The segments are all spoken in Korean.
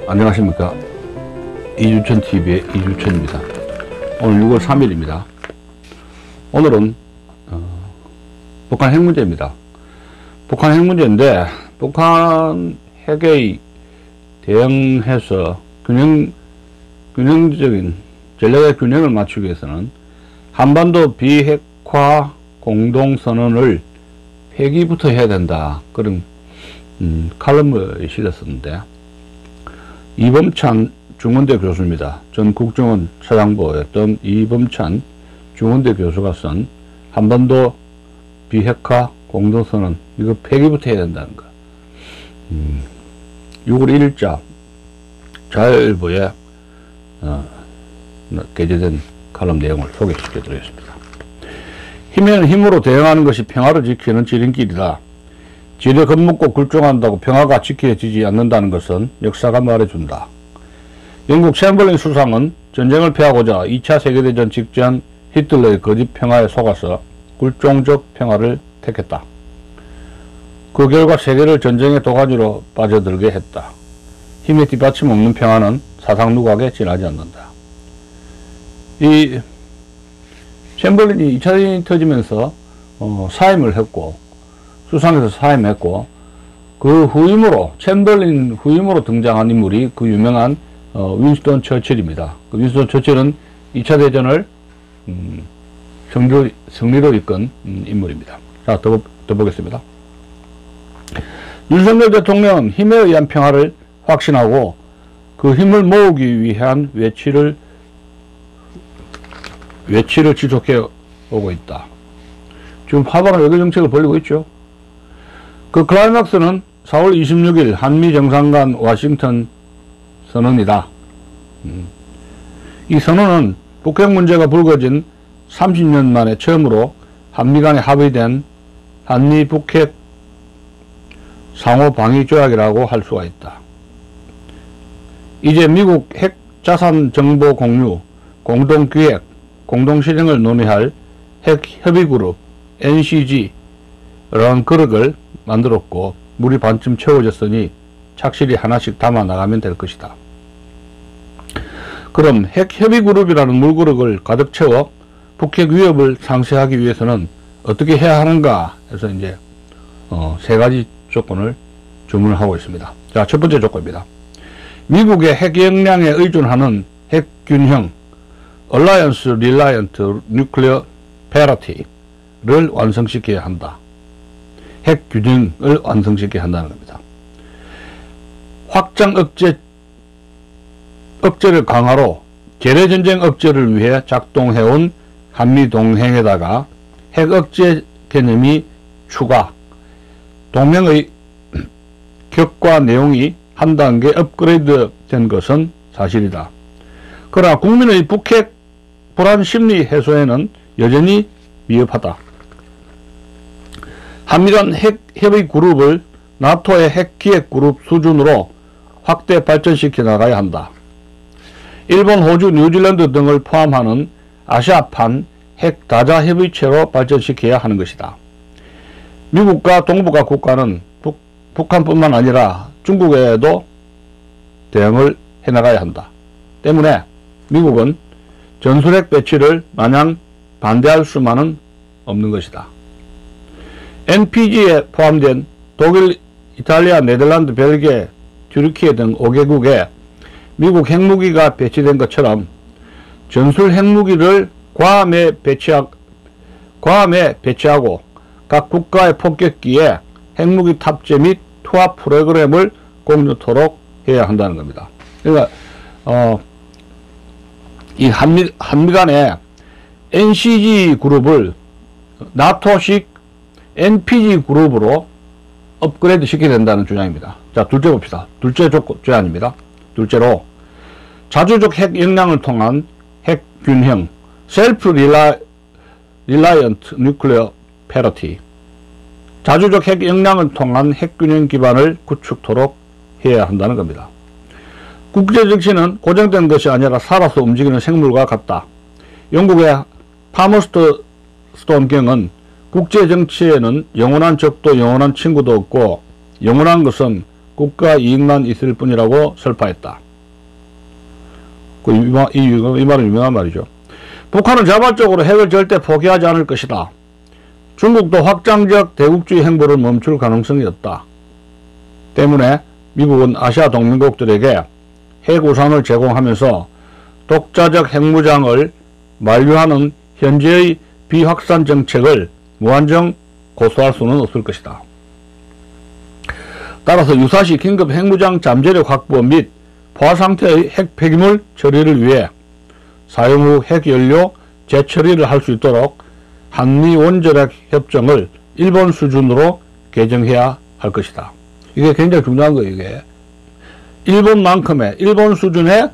안녕하십니까. 이주천TV의 이주천입니다. 오늘 6월 3일입니다. 오늘은 북한 핵 문제입니다. 북한 핵 문제인데, 북한 핵에 대응해서 균형적인 전략의 균형을 맞추기 위해서는 한반도 비핵화 공동선언을 폐기부터 해야 된다, 그런 칼럼을 실었었는데, 이범찬 중원대 교수입니다. 전 국정원 차장보였던 이범찬 중원대 교수가 쓴 한반도 비핵화 공동선언, 이거 폐기부터 해야 된다는 거. 6월 1일자 자유일보에 게재된 칼럼 내용을 소개시켜 드리겠습니다. 힘에는 힘으로 대응하는 것이 평화를 지키는 지름길이다. 지뢰 겁먹고 굴종한다고 평화가 지켜지지 않는다는 것은 역사가 말해준다. 영국 챔버린 수상은 전쟁을 피하고자 2차 세계대전 직전 히틀러의 거짓 평화에 속아서 굴종적 평화를 택했다. 그 결과 세계를 전쟁의 도가니로 빠져들게 했다. 힘에 뒷받침 없는 평화는 사상 누각에 지나지 않는다. 이 챔버린이 2차 대전이 터지면서 사임을 했고, 수상에서 사임했고, 그 후임으로, 챔버린 후임으로 등장한 인물이 그 유명한 윈스턴 처칠입니다. 그 윈스턴 처칠은 2차 대전을 승리로 이끈 인물입니다. 자, 더 보겠습니다. 윤석열 대통령은 힘에 의한 평화를 확신하고 그 힘을 모으기 위한 외치를 지속해 오고 있다. 지금 화방은 외교 정책을 벌이고 있죠. 그 클라이막스는 4월 26일 한미 정상간 워싱턴 선언이다. 이 선언은 북핵 문제가 불거진 30년 만에 처음으로 한미 간에 합의된 한미 북핵 상호 방위 조약이라고 할 수가 있다. 이제 미국 핵 자산 정보 공유, 공동 기획, 공동 실행을 논의할 핵 협의 그룹 NCG라는 그릇을 만들었고, 물이 반쯤 채워졌으니 착실히 하나씩 담아 나가면 될 것이다. 그럼 핵 협의 그룹이라는 물그릇을 가득 채워 북핵 위협을 상쇄하기 위해서는 어떻게 해야 하는가 해서 이제 세 가지 조건을 주문하고 있습니다. 자, 첫 번째 조건입니다. 미국의 핵 역량에 의존하는 핵 균형 Alliance Reliant Nuclear Parity를 완성시켜야 한다. 핵 균형을 완성시켜야 한다는 겁니다. 확장 억제를 강화로 재래전쟁 억제를 위해 작동해온 한미동맹에다가 핵 억제 개념이 추가, 동맹의 격과 내용이 한 단계 업그레이드 된 것은 사실이다. 그러나 국민의 북핵 불안 심리 해소에는 여전히 미흡하다. 한미간 핵 협의 그룹을 나토의 핵 기획 그룹 수준으로 확대 발전시켜 나가야 한다. 일본, 호주, 뉴질랜드 등을 포함하는 아시아판 핵 다자 협의체로 발전시켜야 하는 것이다. 미국과 동북아 국가는 북한뿐만 아니라 중국에도 대응을 해나가야 한다. 때문에 미국은 전술핵 배치를 마냥 반대할 수만은 없는 것이다. NPG에 포함된 독일, 이탈리아, 네덜란드, 벨기에, 튀르키예 등 5개국에 미국 핵무기가 배치된 것처럼 전술 핵무기를 괌에 배치하고 각 국가의 폭격기에 핵무기 탑재 및 투하 프로그램을 공유토록 해야 한다는 겁니다. 그러니까 이 한미 간에 NCG 그룹을 나토식 NPG 그룹으로 업그레이드 시켜야 된다는 주장입니다. 자, 둘째 봅시다. 둘째 조안입니다. 둘째로 자주적 핵 역량을 통한 핵 균형 Self Reliant Nuclear Parity, 자주적 핵 역량을 통한 핵 균형 기반을 구축토록 해야 한다는 겁니다. 국제정치는 고정된 것이 아니라 살아서 움직이는 생물과 같다. 영국의 파머스톤 경은 국제정치에는 영원한 적도 영원한 친구도 없고 영원한 것은 국가 이익만 있을 뿐이라고 설파했다. 이 말은 유명한 말이죠. 북한은 자발적으로 핵을 절대 포기하지 않을 것이다. 중국도 확장적 대국주의 행보를 멈출 가능성이 없다. 때문에 미국은 아시아 동맹국들에게 핵 우산을 제공하면서 독자적 핵무장을 만류하는 현재의 비확산 정책을 무한정 고수할 수는 없을 것이다. 따라서 유사시 긴급 핵무장 잠재력 확보 및 포화 상태의 핵 폐기물 처리를 위해 사용 후 핵연료 재처리를 할 수 있도록 한미 원자력 협정을 일본 수준으로 개정해야 할 것이다. 이게 굉장히 중요한 거예요. 이게 일본만큼의 일본 수준의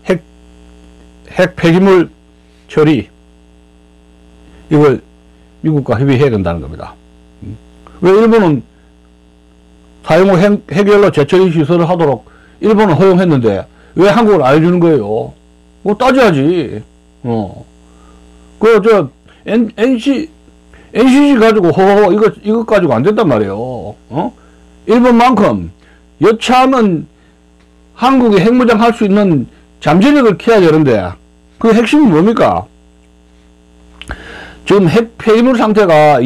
핵 폐기물 처리, 이걸 미국과 협의해야 된다는 겁니다. 왜 일본은 사용 후 핵연료 재처리 시설을 하도록 일본은 허용했는데 왜 한국은 안 해주는 거예요? 그거 따져야지. NCG 가지고 이거 가지고 안 된단 말이에요. 일본만큼 여차하면 한국이 핵무장 할 수 있는 잠재력을 키워야 되는데 그 핵심이 뭡니까? 지금 핵 폐기물 상태가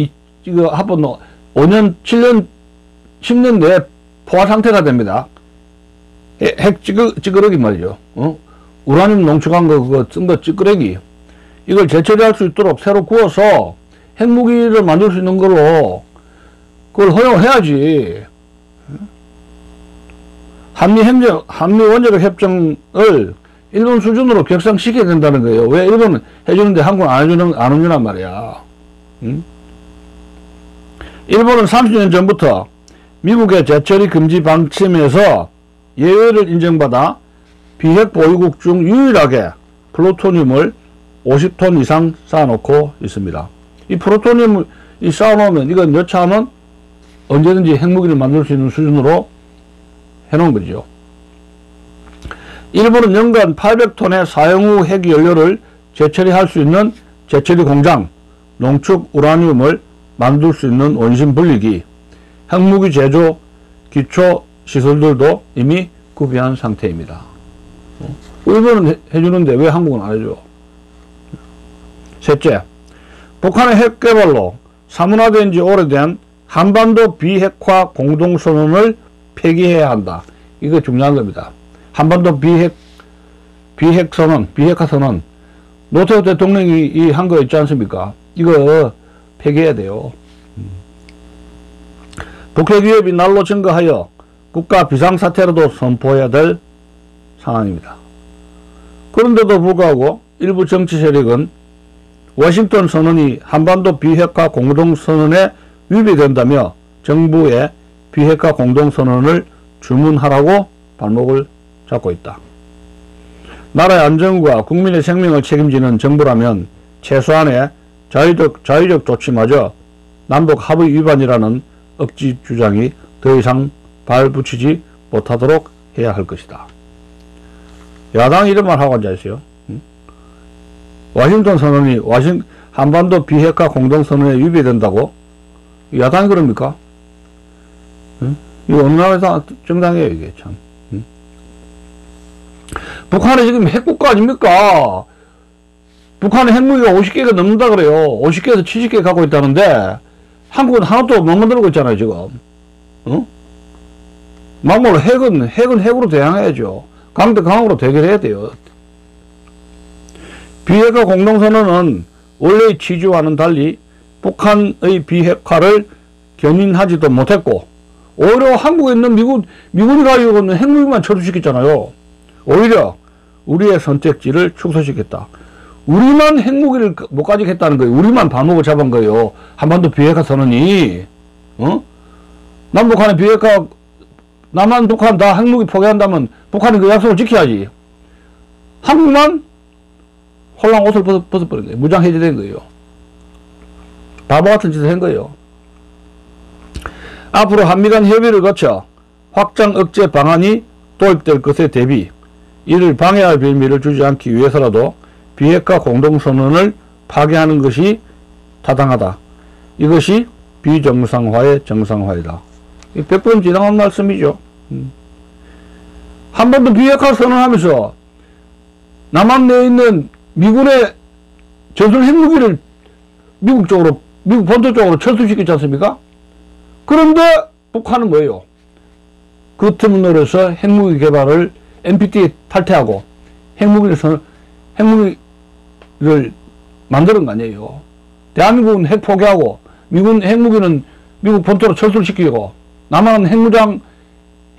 이거 한번 5년, 7년, 10년 내에 포화 상태가 됩니다. 핵 찌끄러기 말이죠. 우라늄 농축한 거 그거 쓴 거 찌끄러기. 이걸 재처리할 수 있도록 새로 구워서 핵무기를 만들 수 있는 걸로 그걸 허용해야지. 한미 원자력 협정을 일본 수준으로 격상시켜야 된다는 거예요. 왜 일본은 해주는데 한국은 안 해주란 말이야. 일본은 30년 전부터 미국의 재처리 금지 방침에서 예외를 인정받아 비핵 보유국 중 유일하게 플루토늄을 50톤 이상 쌓아놓고 있습니다. 이 플루토늄을 쌓아놓으면 이건 여차하면 언제든지 핵무기를 만들 수 있는 수준으로 해놓은 거죠. 일본은 연간 800톤의 사용 후 핵연료를 재처리할 수 있는 재처리 공장, 농축 우라늄을 만들 수 있는 원심 분리기, 핵무기 제조 기초 시설들도 이미 구비한 상태입니다. 일본은 해주는데 왜 한국은 안 해줘? 셋째, 북한의 핵 개발로 사문화된 지 오래된 한반도 비핵화 공동선언을 폐기해야 한다. 이거 중요한 겁니다. 한반도 비핵화 선언. 노태우 대통령이 한 거 있지 않습니까? 이거 폐기해야 돼요. 북핵 위협이 날로 증가하여 국가 비상사태로도 선포해야 될 상황입니다. 그런데도 불구하고 일부 정치 세력은 워싱턴 선언이 한반도 비핵화 공동선언에 위배된다며 정부에 비핵화 공동선언을 주문하라고 발목을 잡고 있다. 나라의 안전과 국민의 생명을 책임지는 정부라면 최소한의 자의적 조치마저 남북 합의 위반이라는 억지 주장이 더 이상 발붙이지 못하도록 해야 할 것이다. 야당이 이런 말 하고 앉아있어요. 워싱턴 선언이 한반도 비핵화 공동선언에 위배된다고? 야당이 그럽니까? 이거 어느 나라에서 정당이에요, 이게 참. 북한이 지금 핵국가 아닙니까? 북한의 핵무기가 50개가 넘는다 그래요. 50개에서 70개 갖고 있다는데, 한국은 하나도 못 만들고 있잖아요, 지금. 막말로 핵은 핵으로 대항해야죠. 강대 강으로 대결해야 돼요. 비핵화 공동선언은 원래의 취지와는 달리 북한의 비핵화를 견인하지도 못했고, 오히려 한국에 있는 미군이 가지고 있는 핵무기만 철수시켰잖아요. 오히려 우리의 선택지를 축소시켰다. 우리만 핵무기를 못 가지겠다는 거예요. 우리만 발목을 잡은 거예요. 한반도 비핵화 선언이. 남북한의 비핵화, 남한, 북한 다 핵무기 포기한다면 북한이 그 약속을 지켜야지. 한국만 홀랑 옷을 벗어버린 거예요. 무장 해제된 거예요. 바보 같은 짓을 한 거예요. 앞으로 한미 간 협의를 거쳐 확장 억제 방안이 도입될 것에 대비 이를 방해할 빌미를 주지 않기 위해서라도 비핵화 공동선언을 파기하는 것이 타당하다. 이것이 비정상화의 정상화이다. 100번 지나간 말씀이죠. 한 번 더 비핵화 선언하면서 남한 내에 있는 미군의 전술 핵무기를 미국 본토 쪽으로 철수시켰지 않습니까? 그런데 북한은 뭐예요? 그 틈을 노려서 핵무기 개발을 NPT에 탈퇴하고 핵무기를 만드는 거 아니에요. 대한민국은 핵 포기하고 미군 핵무기는 미국 본토로 철수시키고 남한은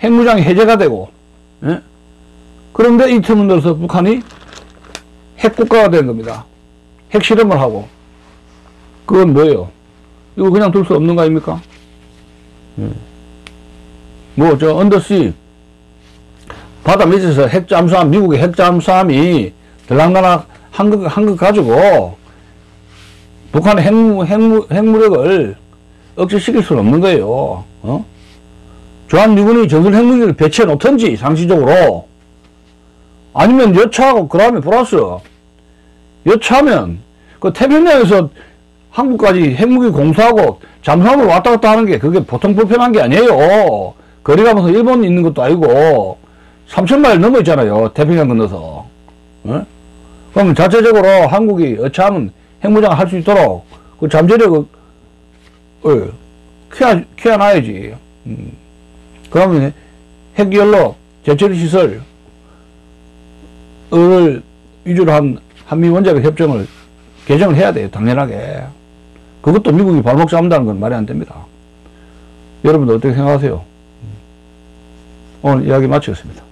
핵무장이 해제가 되고, 예? 그런데 이 틈을 노려서 북한이 핵국가가 된 겁니다. 핵실험을 하고. 그건 뭐예요? 이거 그냥 둘 수 없는 거 아닙니까? 언더시 바다 밑에서 미국의 핵잠수함이 들락날락 한 것 가지고 북한의 핵무력을 억제시킬 수는 없는 거예요. 주한미군이 전술 핵무기를 배치해 놓든지 상시적으로, 아니면 여차하고 그 다음에 플러스 여차하면 그 태평양에서 한국까지 핵무기 공수하고 잠수함으로 왔다 갔다 하는 게 그게 보통 불편한 게 아니에요. 거리 가면서 일본 있는 것도 아니고 3,000마일 넘어 있잖아요. 태평양 건너서. 그럼 자체적으로 한국이 여차하면 핵무장을 할 수 있도록 그 잠재력을 키워놔야지. 그러면 핵연료 재처리 시설을 위주로 한 한미 원자력 협정을 개정을 해야 돼요. 당연하게. 그것도 미국이 발목 잡는다는 건 말이 안 됩니다. 여러분들 어떻게 생각하세요? 오늘 이야기 마치겠습니다.